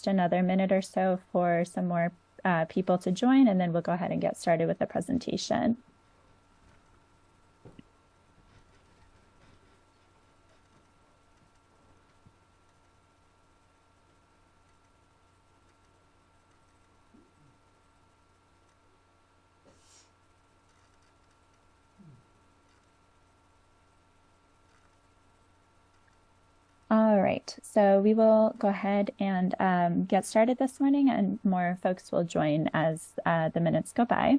just another minute or so for some more people to join, and then we'll go ahead and get started with the presentation. All right, so we will go ahead and get started this morning, and more folks will join as the minutes go by.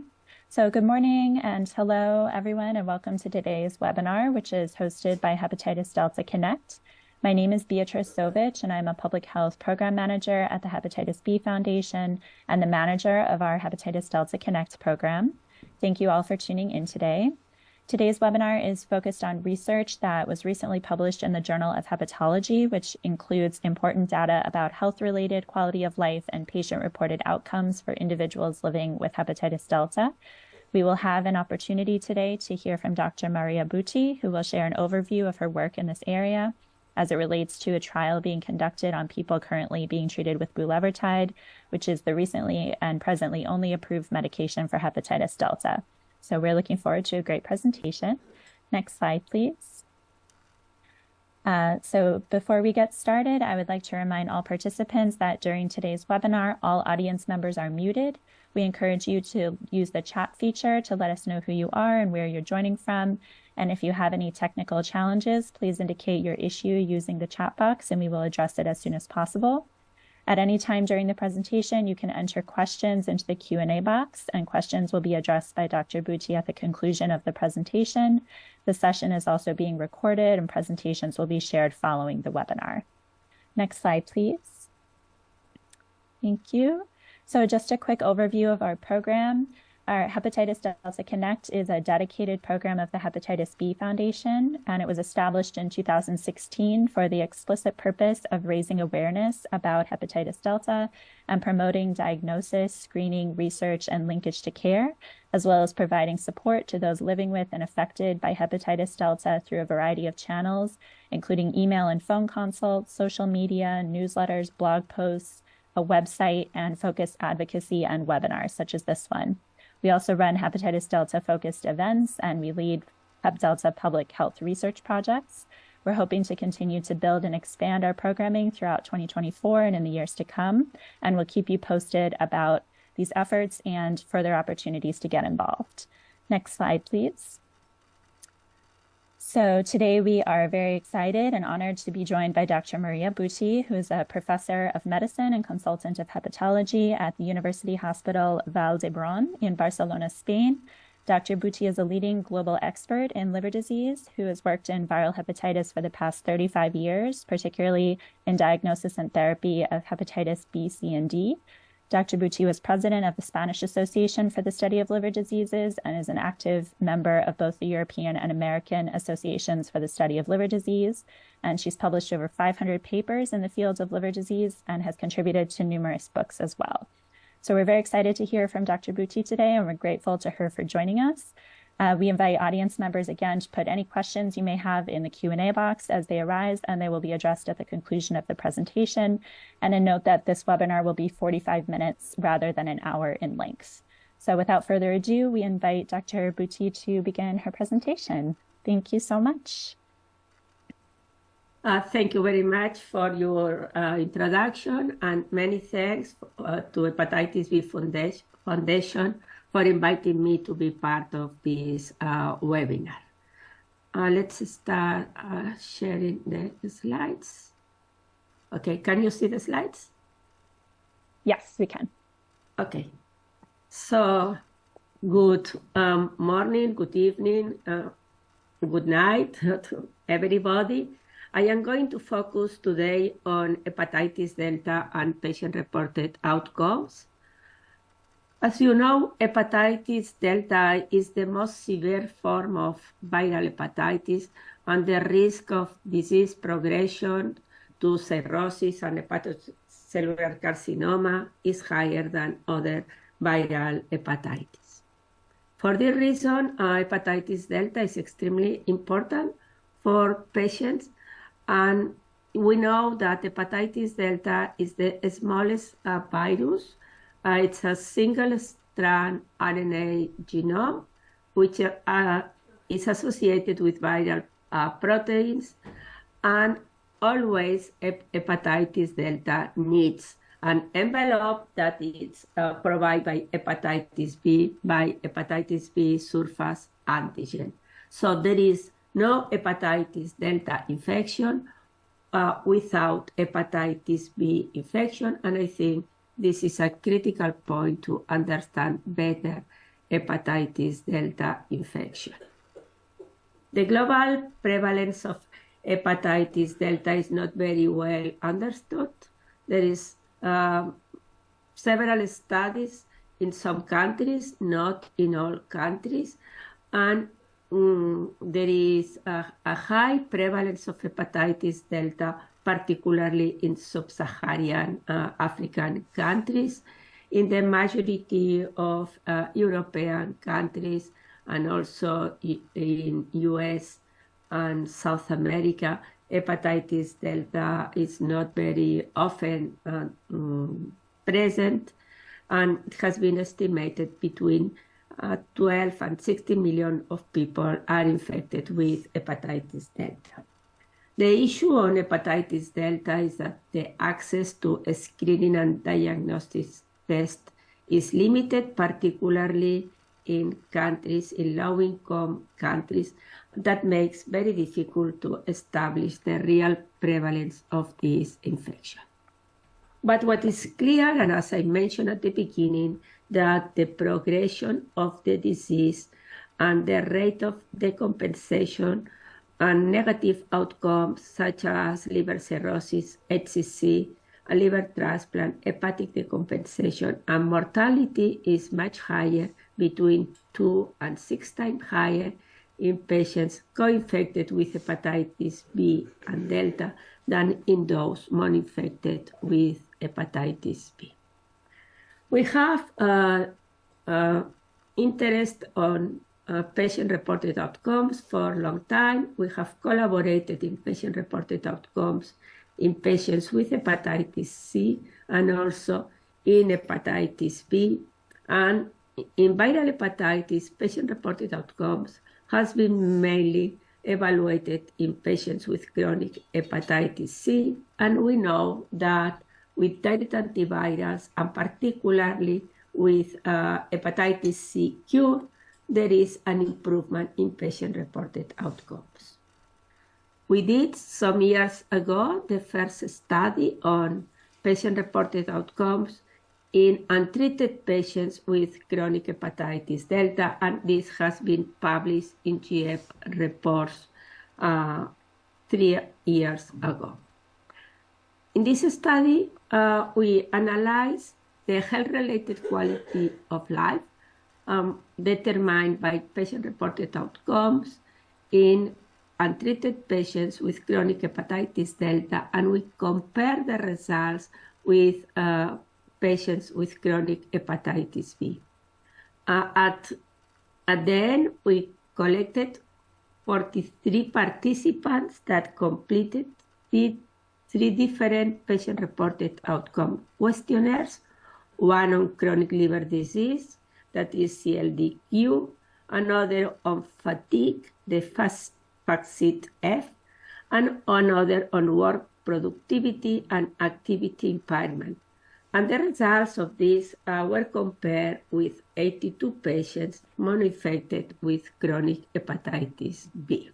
So good morning and hello, everyone, and welcome to today's webinar, which is hosted by Hepatitis Delta Connect. My name is Beatrice Sovich, and I'm a public health program manager at the Hepatitis B Foundation and the manager of our Hepatitis Delta Connect program. Thank you all for tuning in today. Today's webinar is focused on research that was recently published in the Journal of Hepatology, which includes important data about health-related quality of life and patient-reported outcomes for individuals living with hepatitis delta. We will have an opportunity today to hear from Dr. Mariei Bути, who will share an overview of her work in this area as it relates to a trial being conducted on people currently being treated with bulevirtide, which is the recently and presently only approved medication for hepatitis delta. So we're looking forward to a great presentation. Next slide, please. So before we get started, I would like to remind all participants that during today's webinar, all audience members are muted. We encourage you to use the chat feature to let us know who you are and where you're joining from. And if you have any technical challenges, please indicate your issue using the chat box, and we will address it as soon as possible. At any time during the presentation, you can enter questions into the Q&A box, and questions will be addressed by Dr. Bути at the conclusion of the presentation. The session is also being recorded, and presentations will be shared following the webinar. Next slide, please. Thank you. So just a quick overview of our program. Our Hepatitis Delta Connect is a dedicated program of the Hepatitis B Foundation, and it was established in 2016 for the explicit purpose of raising awareness about hepatitis delta and promoting diagnosis, screening, research, and linkage to care, as well as providing support to those living with and affected by hepatitis delta through a variety of channels, including email and phone consults, social media, newsletters, blog posts, a website, and focused advocacy and webinars such as this one. We also run hepatitis delta focused events, and we lead Hep Delta public health research projects. We're hoping to continue to build and expand our programming throughout 2024 and in the years to come, and we'll keep you posted about these efforts and further opportunities to get involved. Next slide, please. So today we are very excited and honored to be joined by Dr. Mariei Bути, who is a professor of medicine and consultant of hepatology at the University Hospital Vall d'Hebron in Barcelona, Spain. Dr. Bути is a leading global expert in liver disease who has worked in viral hepatitis for the past 35 years, particularly in diagnosis and therapy of hepatitis B, C, and D. Dr. Bути was president of the Spanish Association for the Study of Liver Diseases and is an active member of both the European and American Associations for the Study of Liver Disease. And she's published over 500 papers in the fields of liver disease and has contributed to numerous books as well. So we're very excited to hear from Dr. Bути today, and we're grateful to her for joining us. We invite audience members again to put any questions you may have in the Q&A box as they arise, and they will be addressed at the conclusion of the presentation. And a note that this webinar will be 45 minutes rather than an hour in length. So without further ado, we invite Dr. Bути to begin her presentation. Thank you so much. Thank you very much for your introduction, and many thanks to Hepatitis B Foundation for inviting me to be part of this webinar. Let's start sharing the slides. Okay, can you see the slides? Yes, we can. Okay, so good morning, good evening, good night to everybody. I am going to focus today on hepatitis delta and patient-reported outcomes. As you know, hepatitis delta is the most severe form of viral hepatitis, and the risk of disease progression to cirrhosis and hepatocellular carcinoma is higher than other viral hepatitis. For this reason, hepatitis delta is extremely important for patients, and we know that hepatitis delta is the smallest virus. It's a single-strand RNA genome, which is associated with viral proteins, and always hepatitis delta needs an envelope that is provided by hepatitis B surface antigen. So there is no hepatitis delta infection without hepatitis B infection, and I think this is a critical point to understand better hepatitis delta infection. The global prevalence of hepatitis delta is not very well understood. There is several studies in some countries, not in all countries, and there is a high prevalence of hepatitis delta, particularly in sub-Saharan African countries, in the majority of European countries, and also in US and South America. Hepatitis delta is not very often present, and it has been estimated between 12 and 60 million of people are infected with hepatitis delta. The issue on hepatitis delta is that the access to a screening and diagnostic test is limited, particularly in countries, in low-income countries. That makes very difficult to establish the real prevalence of this infection. But what is clear, and as I mentioned at the beginning, that the progression of the disease and the rate of decompensation and negative outcomes such as liver cirrhosis, HCC, a liver transplant, hepatic decompensation, and mortality is much higher, between 2 and 6 times higher in patients co-infected with hepatitis B and delta than in those mono-infected with hepatitis B. We have interest on patient-reported outcomes for a long time. We have collaborated in patient-reported outcomes in patients with hepatitis C and also in hepatitis B. And in viral hepatitis, patient-reported outcomes has been mainly evaluated in patients with chronic hepatitis C, and we know that with direct antivirals, and particularly with hepatitis C cure, there is an improvement in patient-reported outcomes. We did some years ago the first study on patient-reported outcomes in untreated patients with chronic hepatitis delta, and this has been published in GF reports 3 years ago. In this study, we analyzed the health-related quality of life determined by patient-reported outcomes in untreated patients with chronic hepatitis delta, and we compare the results with patients with chronic hepatitis B. At the end, we collected 43 participants that completed 3 different patient-reported outcome questionnaires, one on chronic liver disease, that is CLDQ, another on fatigue, the FACIT-F, and another on work productivity and activity impairment. And the results of this were compared with 82 patients mono-infected with chronic hepatitis B.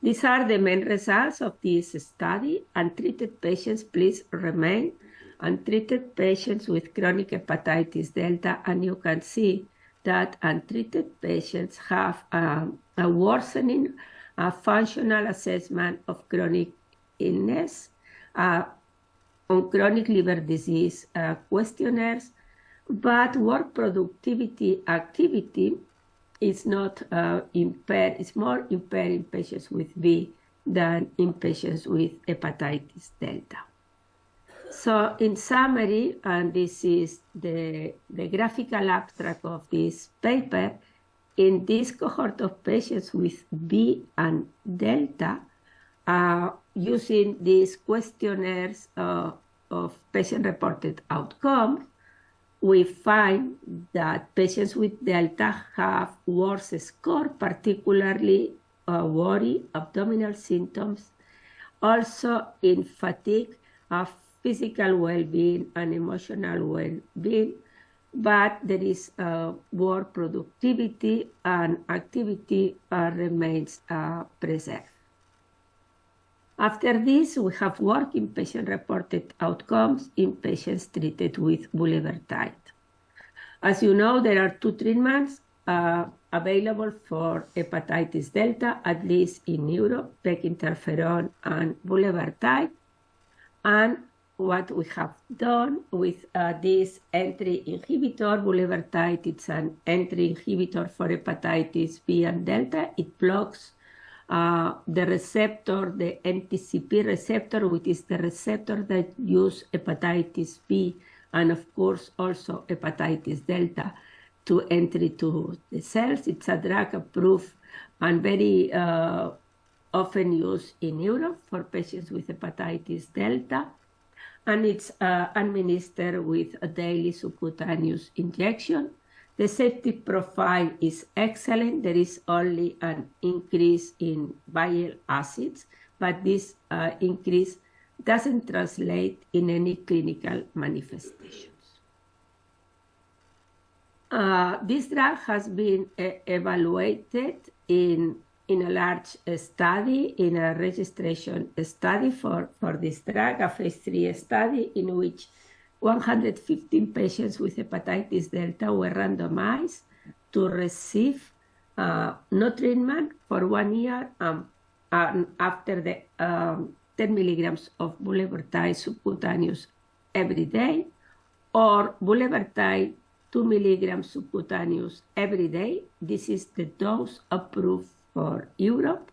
These are the main results of this study. Untreated patients, please remain. Untreated patients with chronic hepatitis delta, and you can see that untreated patients have a worsening functional assessment of chronic illness, on chronic liver disease questionnaires, but work productivity activity is not impaired. It's more impaired in patients with B than in patients with hepatitis delta. So in summary, and this is the graphical abstract of this paper, in this cohort of patients with B and delta, using these questionnaires of patient-reported outcomes, we find that patients with Delta have worse score, particularly worry, abdominal symptoms, also in fatigue, physical well-being, and emotional well-being, but there is work productivity and activity remains preserved. After this, we have work in patient-reported outcomes in patients treated with bulevirtide. As you know, there are 2 treatments available for hepatitis Delta, at least in Europe, PEG interferon and bulevirtide. And what we have done with this entry inhibitor, bulevirtide, it's an entry inhibitor for hepatitis B and Delta. It blocks the receptor, the NTCP receptor, which is the receptor that use hepatitis B and of course also hepatitis Delta to entry to the cells. It's a drug approved and very often used in Europe for patients with hepatitis Delta. And it's administered with a daily subcutaneous injection. The safety profile is excellent. There is only an increase in bile acids, but this increase doesn't translate in any clinical manifestations. This drug has been evaluated in a large study, in a registration study for this drug, a phase 3 study in which 115 patients with hepatitis Delta were randomized to receive no treatment for 1 year and after the 10 milligrams of bulevirtide subcutaneous every day, or bulevirtide 2 milligrams subcutaneous every day. This is the dose approved for Europe,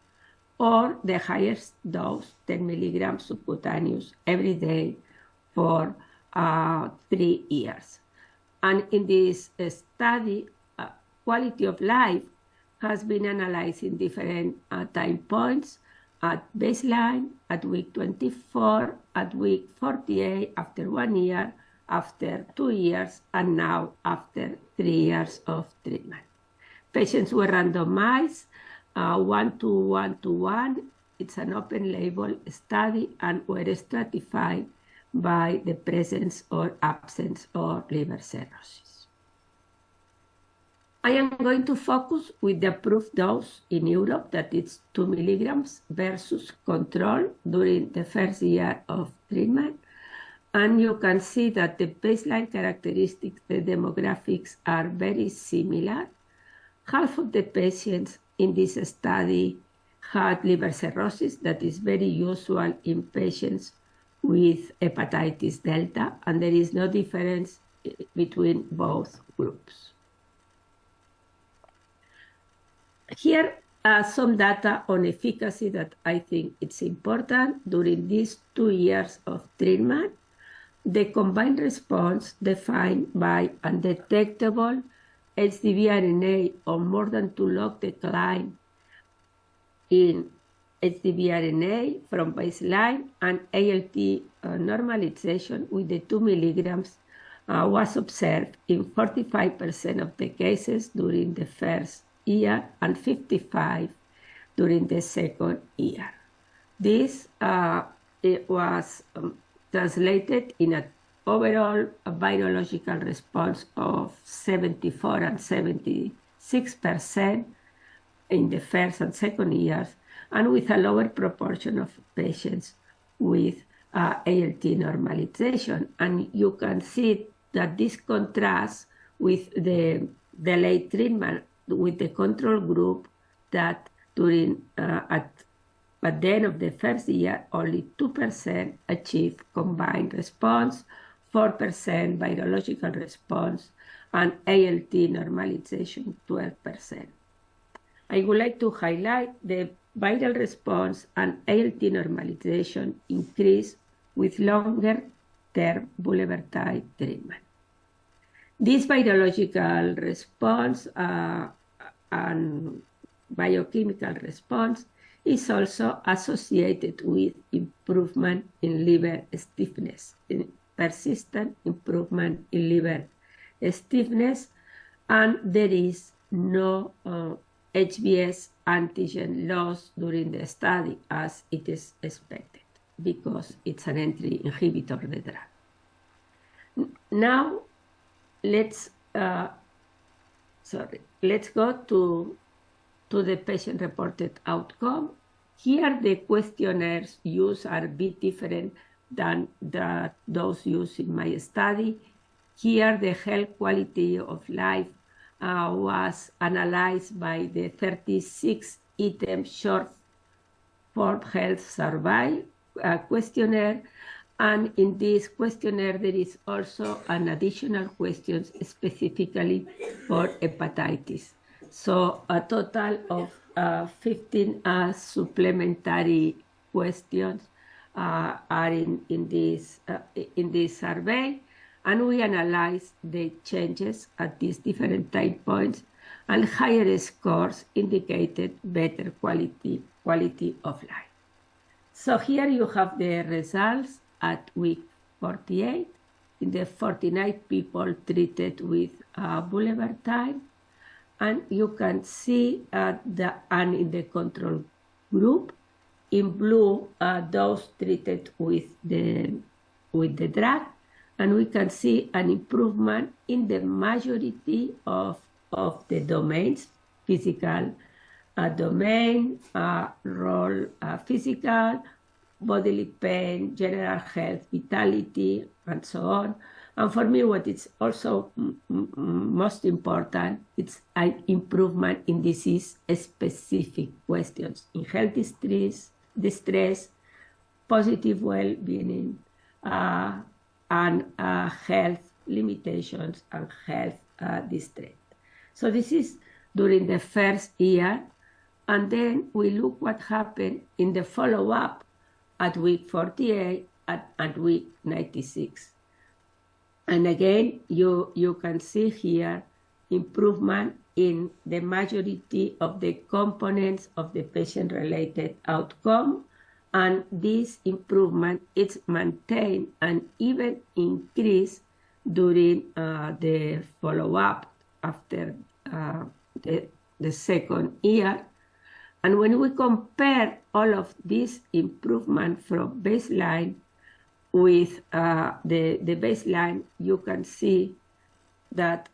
or the highest dose, 10 milligrams subcutaneous every day for 3 years. And in this study, quality of life has been analyzed in different time points: at baseline, at week 24, at week 48, after 1 year, after 2 years, and now after 3 years of treatment. Patients were randomized 1 to 1 to 1. It's an open label study and were stratified by the presence or absence of liver cirrhosis. I am going to focus with the approved dose in Europe, that is 2 milligrams versus control during the first year of treatment. And you can see that the baseline characteristics, the demographics are very similar. Half of the patients in this study had liver cirrhosis. That is very usual in patients with hepatitis Delta, and there is no difference between both groups. Here are some data on efficacy that I think it's important. During these 2 years of treatment, the combined response defined by undetectable HDV RNA or more than 2 log decline in HDV RNA from baseline and ALT normalization with the 2 milligrams was observed in 45% of the cases during the first year and 55% during the second year. This it was translated in an overall virological response of 74 and 76% in the first and second years, and with a lower proportion of patients with ALT normalization. And you can see that this contrasts with the delayed treatment with the control group, that during at the end of the first year, only 2% achieved combined response, 4% virological response, and ALT normalization 12%. I would like to highlight the viral response and ALT normalization increase with longer-term bulevirtide treatment. This virological response and biochemical response is also associated with improvement in liver stiffness, persistent improvement in liver stiffness, and there is no HBS antigen loss during the study as it is expected because it's an entry inhibitor, the drug. Now, let's go to the patient-reported outcome. Here, the questionnaires used are a bit different than those used in my study. Here, the health quality of life was analyzed by the 36-item short form health survey questionnaire. And in this questionnaire, there is also an additional question specifically for hepatitis. So a total of 15 supplementary questions are in this survey. And we analyze the changes at these different time points, and higher scores indicated better quality of life. So here you have the results at week 48 in the 49 people treated with bulevirtide, and you can see and in the control group in blue those treated with the drug. And we can see an improvement in the majority of the domains: physical domain, role physical, bodily pain, general health, vitality, and so on. And for me, what is also most important, it's an improvement in disease-specific questions, in health distress, positive well-being, and health limitations and health distress. So this is during the first year, and then we look what happened in the follow-up at week 48 and week 96. And again, you can see here improvement in the majority of the components of the patient-related outcome. And this improvement is maintained and even increased during the follow-up after the second year. And when we compare all of this improvement from baseline with the baseline, you can see that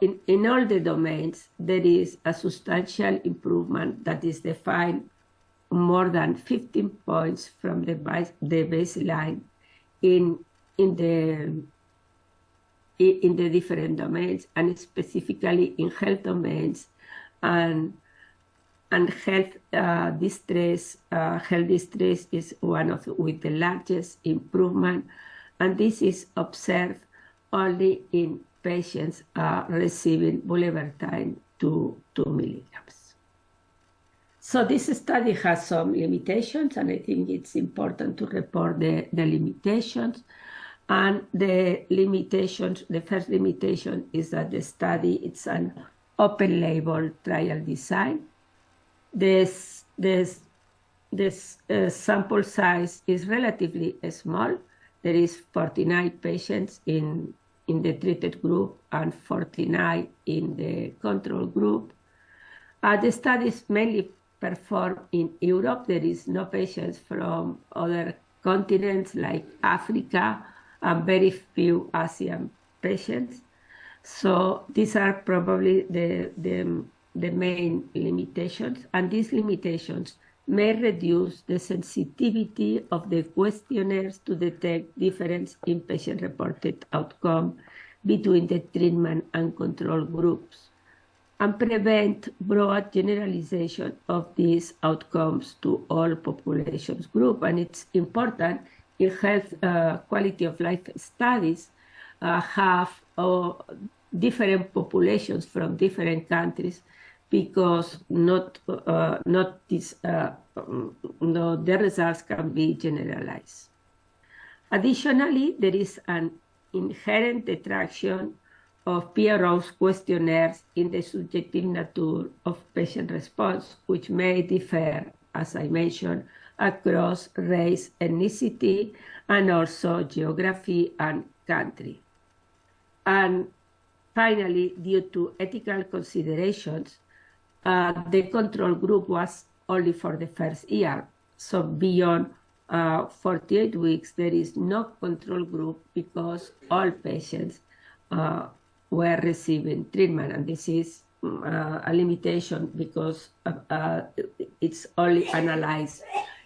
in all the domains, there is a substantial improvement that is defined more than 15 points from the baseline in the different domains, and specifically in health domains and health distress. Health distress is one with the largest improvement, and this is observed only in patients receiving bulevirtide 2 milligrams. So this study has some limitations, and I think it's important to report the limitations. And the limitations, the first limitation is that the study, it's an open label trial design. This sample size is relatively small. There is 49 patients in the treated group and 49 in the control group. The study is mainly performed in Europe. There is no patients from other continents like Africa, and very few Asian patients. So these are probably the main limitations, and these limitations may reduce the sensitivity of the questionnaires to detect difference in patient-reported outcome between the treatment and control groups, and prevent broad generalization of these outcomes to all populations groups. And it's important in health quality of life studies have different populations from different countries, because the results can be generalized. Additionally, there is an inherent detraction of PRO's questionnaires in the subjective nature of patient response, which may differ as I mentioned, across race, ethnicity, and also geography and country. And finally, due to ethical considerations, the control group was only for the first year. So beyond 48 weeks, there is no control group because all patients were receiving treatment. And this is a limitation because it's only analyzed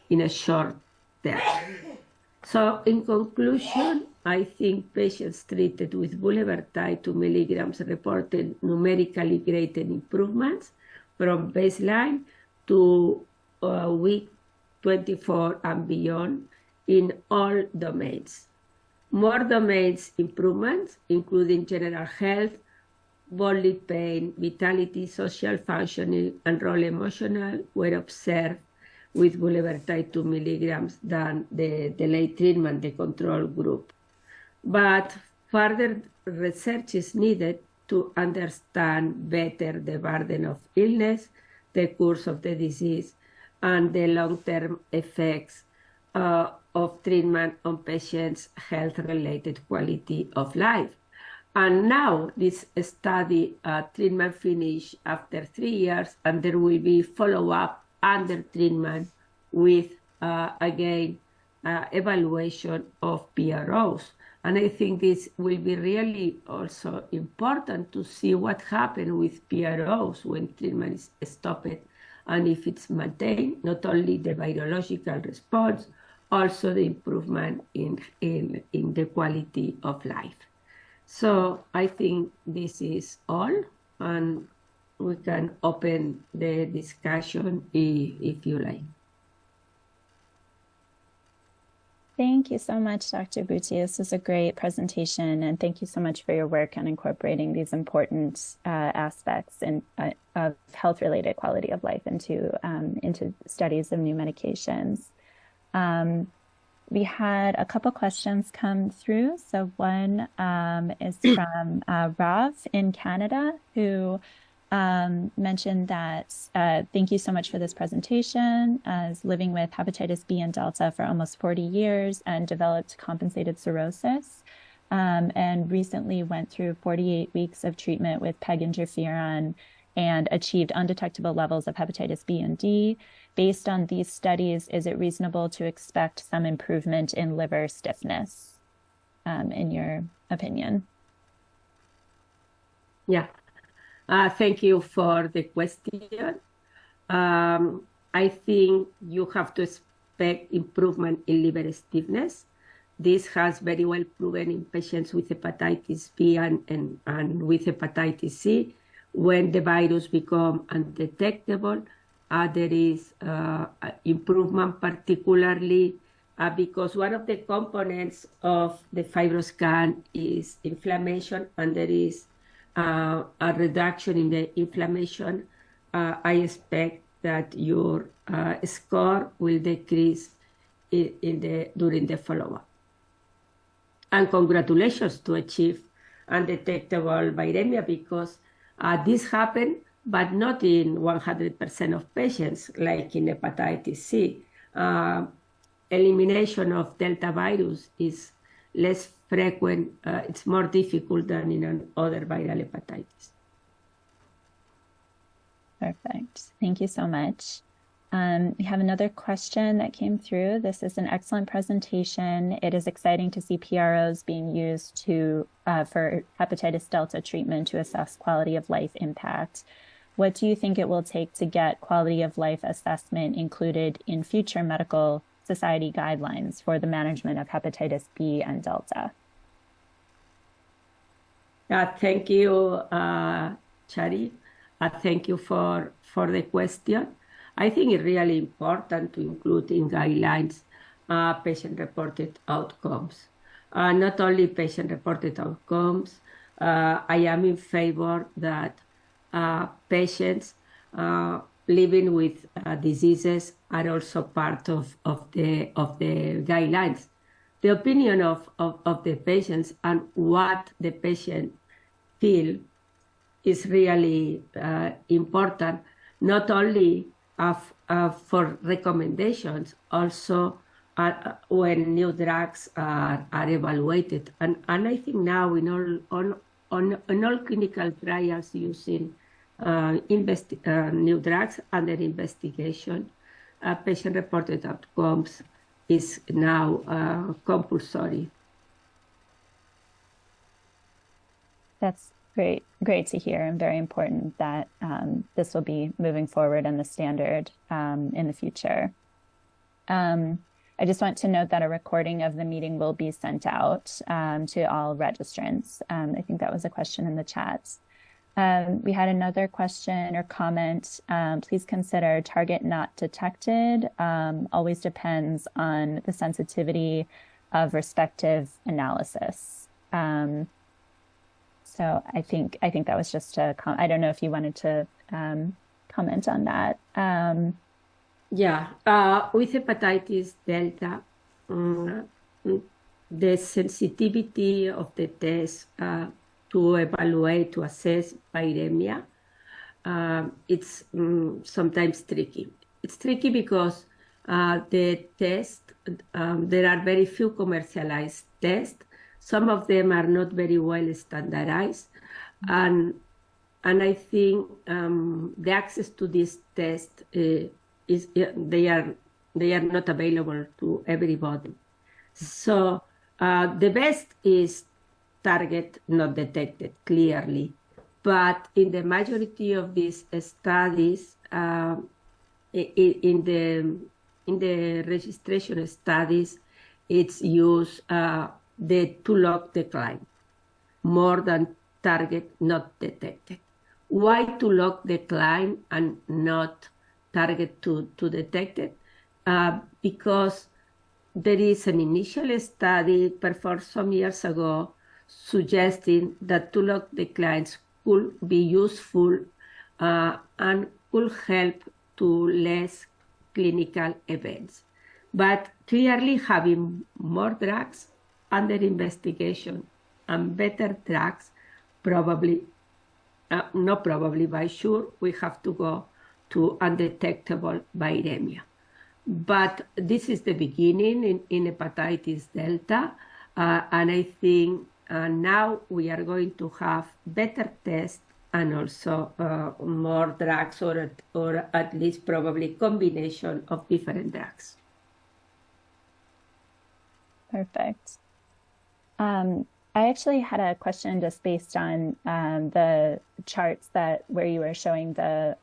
in a short term. So in conclusion, I think patients treated with bulevirtide 2 milligrams reported numerically graded improvements from baseline to week 24 and beyond in all domains. More domains improvements, including general health, bodily pain, vitality, social functioning, and role emotional, were observed with bulevirtide 2 milligrams than the delayed treatment, the control group. But further research is needed to understand better the burden of illness, the course of the disease, and the long-term effects of treatment on patients' health-related quality of life. And now this study treatment finished after 3 years, and there will be follow-up under treatment with, again, evaluation of PROs. And I think this will be really also important to see what happened with PROs when treatment is stopped, and if it's maintained, not only the virological response, also the improvement in the quality of life. So I think this is all, and we can open the discussion if you like. Thank you so much, Dr. Bути. This was a great presentation, and thank you so much for your work on incorporating these important aspects of health-related quality of life into studies of new medications. We had a couple questions come through. So one is from Rav in Canada, who mentioned that thank you so much for this presentation. As living with hepatitis B and Delta for almost 40 years and developed compensated cirrhosis, and recently went through 48 weeks of treatment with PEG interferon and achieved undetectable levels of hepatitis B and D. Based on these studies, is it reasonable to expect some improvement in liver stiffness, in your opinion? Yeah. Thank you for the question. I think you have to expect improvement in liver stiffness. This has very well proven in patients with hepatitis B and with hepatitis C. When the virus becomes undetectable, there is improvement, particularly because one of the components of the FibroScan is inflammation, and there is a reduction in the inflammation. I expect that your score will decrease during the follow-up. And congratulations to achieve undetectable viremia, because this happened, but not in 100% of patients, like in hepatitis C. Elimination of Delta virus is less frequent. It's more difficult than in other viral hepatitis. Perfect. Thank you so much. We have another question that came through. This is an excellent presentation. It is exciting to see PROs being used for hepatitis Delta treatment to assess quality of life impact. What do you think it will take to get quality of life assessment included in future medical society guidelines for the management of hepatitis B and Delta? Thank you, Chari. Thank you for the question. I think it's really important to include in guidelines patient-reported outcomes. Not only patient-reported outcomes, I am in favor that patients living with diseases are also part of the guidelines. The opinion of the patients and what the patient feel is really important, not only for recommendations also when new drugs are evaluated. And I think now in all clinical trials using new drugs under investigation, patient-reported outcomes is now compulsory. That's great to hear, and very important that this will be moving forward in the standard in the future. I just want to note that a recording of the meeting will be sent out to all registrants. I think that was a question in the chat. We had another question or comment. Please consider target not detected. Always depends on the sensitivity of respective analysis. So I think that was just a comment. I don't know if you wanted to comment on that. With hepatitis Delta, the sensitivity of the test to evaluate, to assess viremia, it's sometimes tricky. It's tricky because the test, there are very few commercialized tests. Some of them are not very well standardized, and I think the access to this test they are not available to everybody. So the best is target not detected clearly, but in the majority of these studies, in the registration studies, it's used to log decline more than target not detected. Why to log decline and not target to detected? Because there is an initial study performed some years ago suggesting that to log declines could be useful and could help to less clinical events. But clearly having more drugs under investigation and better drugs, not probably, but sure, we have to go to undetectable viremia. But this is the beginning in hepatitis Delta, and I think now we are going to have better tests and also more drugs, or at least probably combination of different drugs. Perfect. I actually had a question just based on the charts where you were showing the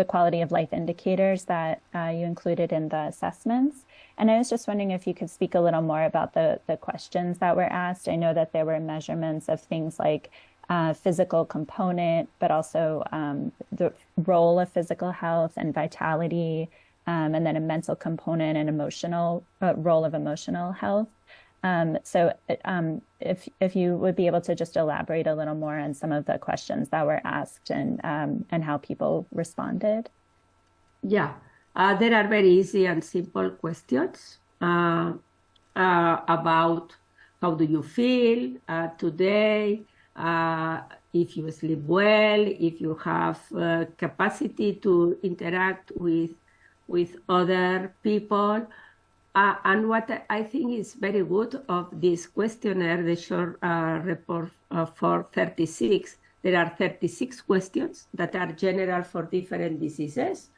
quality of life indicators that you included in the assessments. And I was just wondering if you could speak a little more about the questions that were asked. I know that there were measurements of things like physical component, but also the role of physical health and vitality, and then a mental component and emotional role of emotional health. So if you would be able to just elaborate a little more on some of the questions that were asked and how people responded. Yeah, there are very easy and simple questions about how do you feel today, if you sleep well, if you have capacity to interact with other people. And what I think is very good of this questionnaire, the short report for 36, there are 36 questions that are general for different diseases.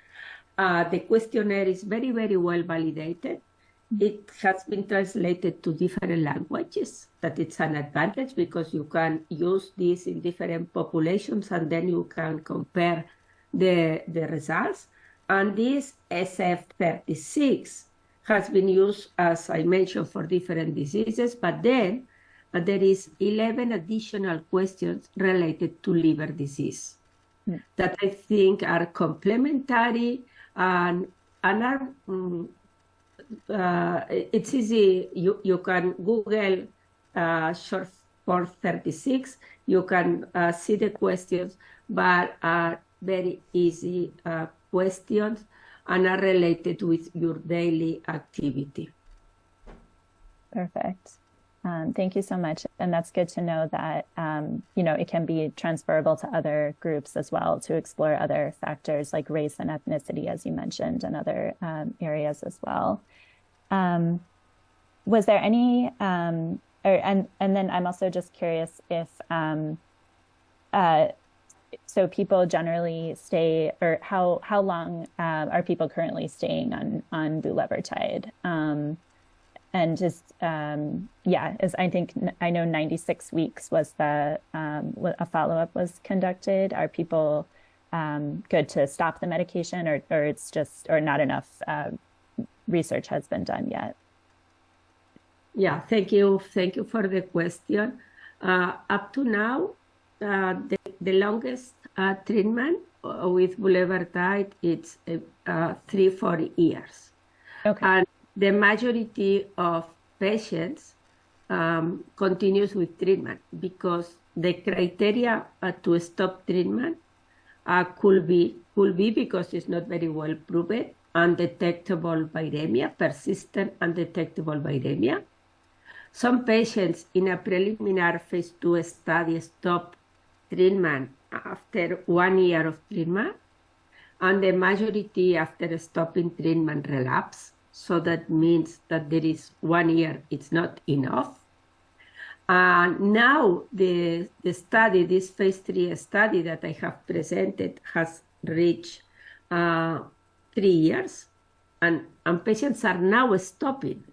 The questionnaire is very, very well validated. It has been translated to different languages. That it's an advantage because you can use this in different populations and then you can compare the results. And this SF36 has been used, as I mentioned, for different diseases, but then there is 11 additional questions related to liver disease that I think are complementary and are, it's easy. You can Google short for 36, you can see the questions, but are very easy questions and are related with your daily activity. Perfect. Thank you so much. And that's good to know that, it can be transferable to other groups as well, to explore other factors like race and ethnicity, as you mentioned, and other areas as well. Was there any, and then I'm also just curious if, so people generally stay, or how long are people currently staying on bulevirtide? And just, I think, I know 96 weeks was a follow-up was conducted. Are people good to stop the medication, or it's just, or not enough research has been done yet? Yeah, thank you for the question. Up to now, the longest treatment with bulevirtide, it's 3-4 years. Okay. And the majority of patients continues with treatment because the criteria to stop treatment could be because it's not very well proven, undetectable viremia, persistent undetectable viremia. Some patients in a preliminary phase 2 study stop treatment after 1 year of treatment, and the majority after stopping treatment relapse. So that means that there is 1 year, it's not enough. Now the study, this phase 3 study that I have presented, has reached 3 years, and patients are now stopping.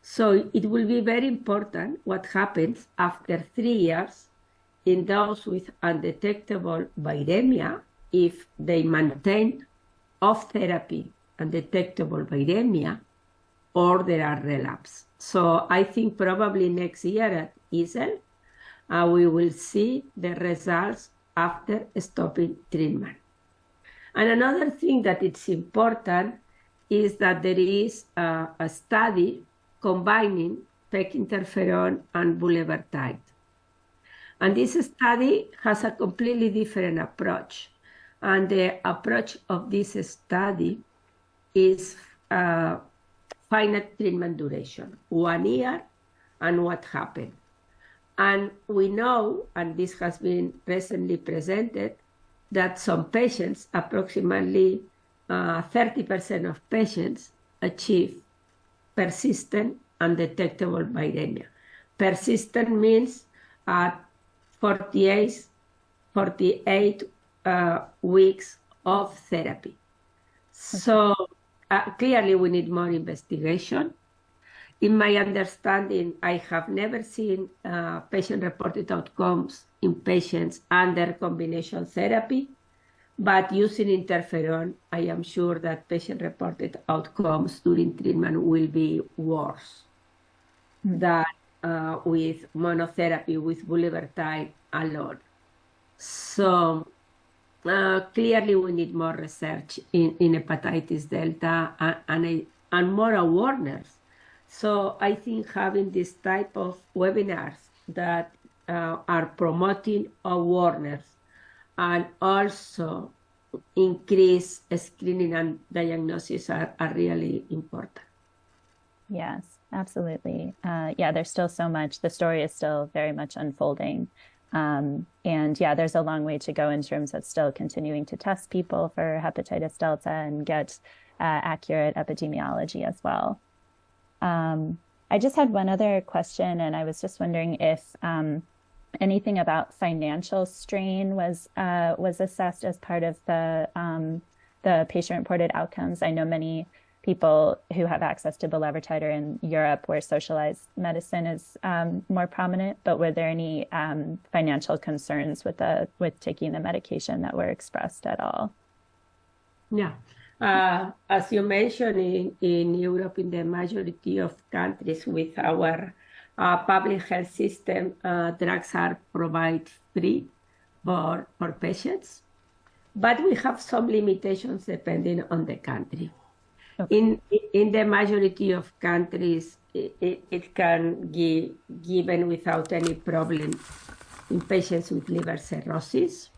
So it will be very important what happens after 3 years in those with undetectable viremia, if they maintain off therapy undetectable viremia, or there are relapse. So I think probably next year at EASL, we will see the results after stopping treatment. And another thing that it's important is that there is a study combining PEG interferon and bulevirtide. And this study has a completely different approach. And the approach of this study is finite treatment duration, 1 year, and what happened. And we know, and this has been recently presented, that some patients, approximately 30% of patients, achieve persistent undetectable viremia. Persistent means 48 weeks of therapy. So clearly we need more investigation. In my understanding, I have never seen patient-reported outcomes in patients under combination therapy, but using interferon, I am sure that patient-reported outcomes during treatment will be worse than with monotherapy with bulevirtide alone. So clearly we need more research in hepatitis Delta and more awareness. So I think having this type of webinars that are promoting awareness and also increase screening and diagnosis are really important. Yes, absolutely. There's still so much. The story is still very much unfolding. And there's a long way to go in terms of still continuing to test people for hepatitis Delta and get accurate epidemiology as well. I just had one other question, and I was just wondering if anything about financial strain was assessed as part of the patient-reported outcomes. I know many people who have access to bulevirtide are in Europe, where socialized medicine is more prominent. But were there any financial concerns with taking the medication that were expressed at all? Yeah. As you mentioned, in Europe, in the majority of countries with our public health system, drugs are provided free for patients. But we have some limitations depending on the country. Okay. In the majority of countries, it can be given without any problem in patients with liver cirrhosis.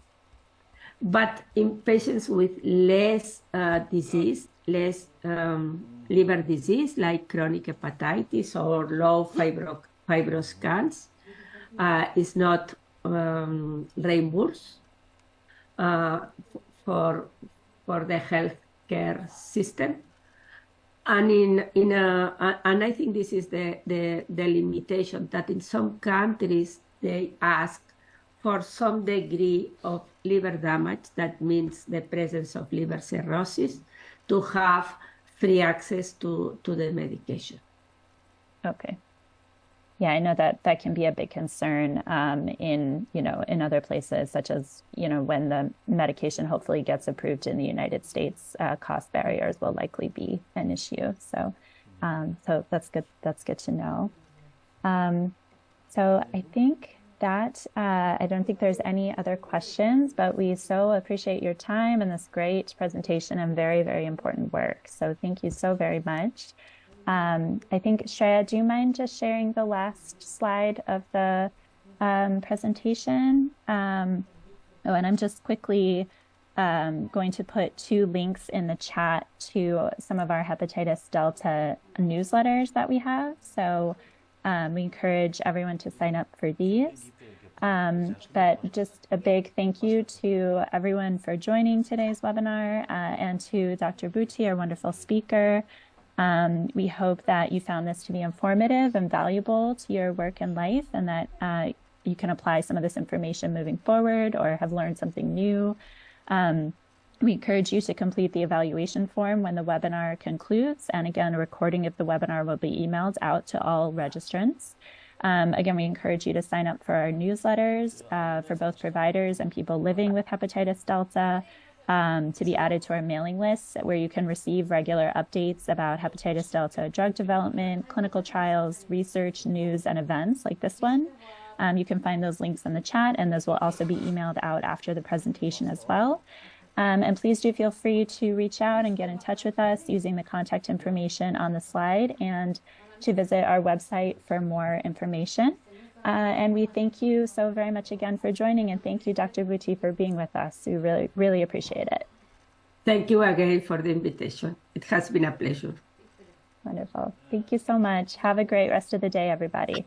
But in patients with less disease, less liver disease, like chronic hepatitis or low fibroscans is not reimbursed for the healthcare system. And and I think this is the limitation, that in some countries they ask for some degree of liver damage, that means the presence of liver cirrhosis, to have free access to the medication. Okay. Yeah, I know that can be a big concern in other places, such as, when the medication hopefully gets approved in the United States, cost barriers will likely be an issue. So that's good. That's good to know. So I think that I don't think there's any other questions, but we so appreciate your time and this great presentation and very, very important work. So thank you so very much. I think, Shreya, do you mind just sharing the last slide of the presentation? And I'm just quickly going to put 2 links in the chat to some of our hepatitis Delta newsletters that we have. So we encourage everyone to sign up for these. But just a big thank you to everyone for joining today's webinar and to Dr. Bути, our wonderful speaker. We hope that you found this to be informative and valuable to your work and life, and that you can apply some of this information moving forward or have learned something new. We encourage you to complete the evaluation form when the webinar concludes. And again, a recording of the webinar will be emailed out to all registrants. Again, we encourage you to sign up for our newsletters for both providers and people living with hepatitis Delta, to be added to our mailing list, where you can receive regular updates about hepatitis Delta drug development, clinical trials, research, news, and events like this one. You can find those links in the chat, and those will also be emailed out after the presentation as well. And please do feel free to reach out and get in touch with us using the contact information on the slide, and to visit our website for more information. And we thank you so very much again for joining, and thank you, Dr. Bути, for being with us. We really, really appreciate it. Thank you again for the invitation. It has been a pleasure. Wonderful. Thank you so much. Have a great rest of the day, everybody.